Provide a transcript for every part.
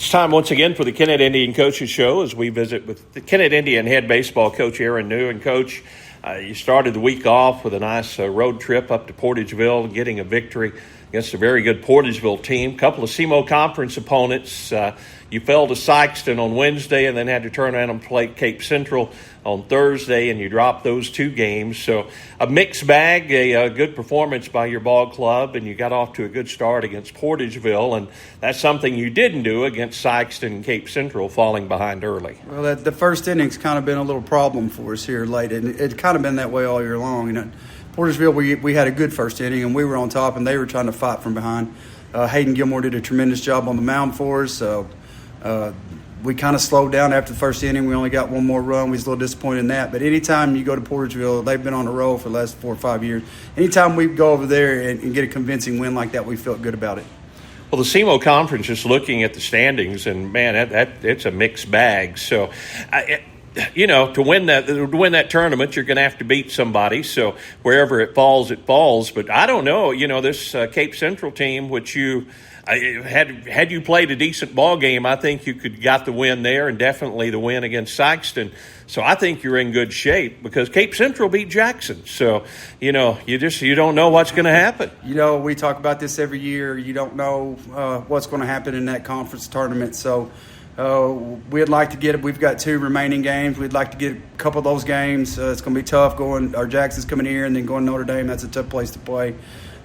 It's time once again for the Kennett Indian Coaches Show as we visit with the Kennett Indian head baseball coach Aaron New. And Coach, you started the week off with a nice road trip up to Portageville, getting a victory against a very good Portageville team. A couple of SEMO conference opponents. You fell to Sykeston on Wednesday and then had to turn around and play Cape Central on Thursday, and you dropped those two games. So a mixed bag, a good performance by your ball club, and you got off to a good start against Portageville, and that's something you didn't do against Sykeston and Cape Central, falling behind early. Well, the first inning's kind of been a little problem for us here late, and it's kind of been that way all year long. You know, Portageville, we had a good first inning, and we were on top, and they were trying to fight from behind. Hayden Gilmore did a tremendous job on the mound for us. We kind of slowed down after the first inning. We only got one more run. We was a little disappointed in that. But anytime you go to Portageville, they've been on a roll for the last 4 or 5 years. Anytime we go over there and get a convincing win like that, we felt good about it. Well, the SEMO Conference, just looking at the standings, and, man, it's a mixed bag. So, to win that tournament, you're going to have to beat somebody. So wherever it falls, it falls. But I don't know. This Cape Central team, which you had you played a decent ball game, I think you could got the win there, and definitely the win against Sykeston. So I think you're in good shape because Cape Central beat Jackson. So you don't know what's going to happen. We talk about this every year. You don't know what's going to happen in that conference tournament. So. We'd like to get it. We've got 2 remaining games. We'd like to get a couple of those games. It's going to be tough going. Our Jackson's coming here and then going to Notre Dame. That's a tough place to play.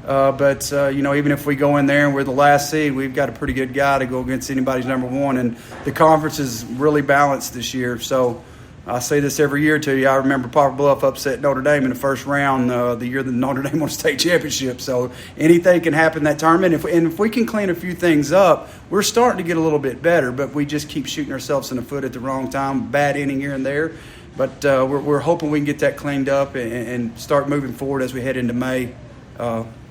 But even if we go in there and we're the last seed, we've got a pretty good guy to go against anybody's number one. And the conference is really balanced this year. So I say this every year to you. I remember Poplar Bluff upset Notre Dame in the first round the year that Notre Dame won a state championship. So anything can happen in that tournament. If we can clean a few things up, we're starting to get a little bit better, but we just keep shooting ourselves in the foot at the wrong time. Bad inning here and there. But we're hoping we can get that cleaned up and start moving forward as we head into May.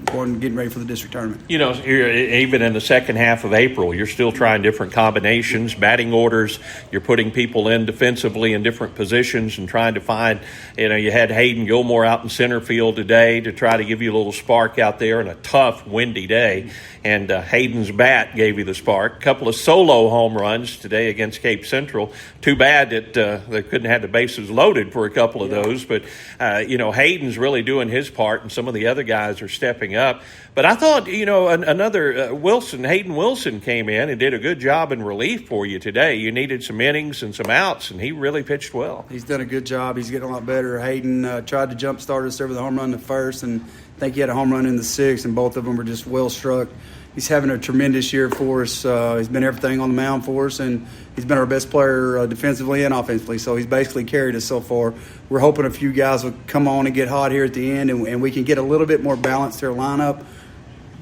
Getting ready for the district tournament. Even in the second half of April, you're still trying different combinations, batting orders. You're putting people in defensively in different positions and trying to find, you had Hayden Gilmore out in center field today to try to give you a little spark out there in a tough, windy day. And Hayden's bat gave you the spark. A couple of solo home runs today against Cape Central. Too bad that they couldn't have the bases loaded for a couple of those. But, Hayden's really doing his part, and some of the other guys are stepping up. But I thought, another Hayden Wilson came in and did a good job in relief for you today. You needed some innings and some outs, and he really pitched well. He's done a good job. He's getting a lot better. Hayden tried to jumpstart us over the home run in the first, and I think he had a home run in the sixth, and both of them were just well struck. He's having a tremendous year for us. He's been everything on the mound for us, and he's been our best player defensively and offensively. So he's basically carried us so far. We're hoping a few guys will come on and get hot here at the end, and we can get a little bit more balance to our lineup.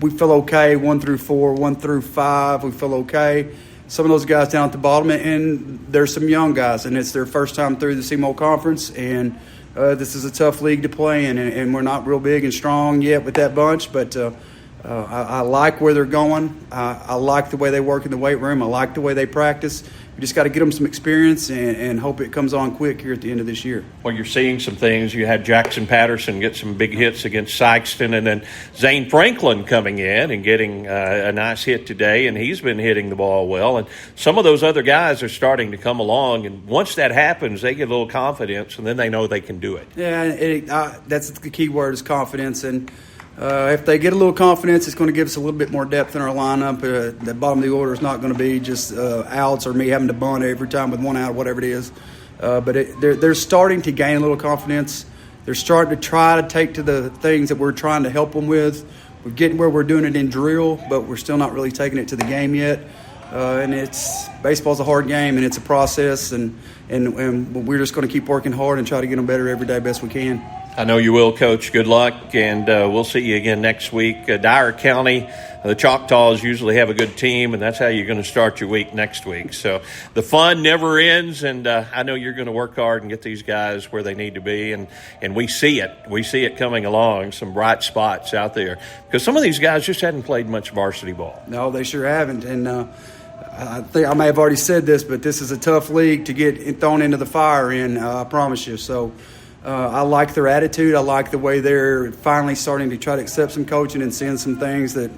We feel okay 1 through 4, 1 through 5. We feel okay. Some of those guys down at the bottom, and there's some young guys, and it's their first time through the SEMO Conference, and this is a tough league to play in, and we're not real big and strong yet with that bunch, but I like where they're going. I like the way they work in the weight room. I like the way they practice. We just got to get them some experience and hope it comes on quick here at the end of this year. Well, you're seeing some things. You had Jackson Patterson get some big hits against Sykeston, and then Zane Franklin coming in and getting a nice hit today, and he's been hitting the ball well. And some of those other guys are starting to come along, and once that happens, they get a little confidence, and then they know they can do it. Yeah, that's the key word is confidence, and if they get a little confidence, it's going to give us a little bit more depth in our lineup. The bottom of the order is not going to be just outs or me having to bunt every time with 1 out, whatever it is. But they're starting to gain a little confidence. They're starting to try to take to the things that we're trying to help them with. We're getting where we're doing it in drill, but we're still not really taking it to the game yet. And baseball's a hard game, and it's a process, and we're just going to keep working hard and try to get them better every day best we can. I know you will, Coach. Good luck, and we'll see you again next week. Dyer County, the Choctaws usually have a good team, and that's how you're going to start your week next week. So the fun never ends, and I know you're going to work hard and get these guys where they need to be, and we see it. We see it coming along, some bright spots out there, because some of these guys just hadn't played much varsity ball. No, they sure haven't, and I think I may have already said this, but this is a tough league to get thrown into the fire in, I promise you. So I like their attitude. I like the way they're finally starting to try to accept some coaching and seeing some things that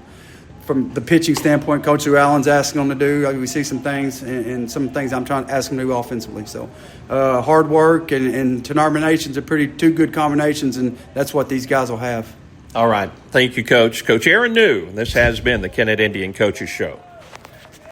from the pitching standpoint, Coach Lou Allen's asking them to do. We see some things, and some things I'm trying to ask them to do offensively. So hard work and determinations are two good combinations, and that's what these guys will have. All right. Thank you, Coach. Coach Aaron New. This has been the Kennett Indian Coaches Show.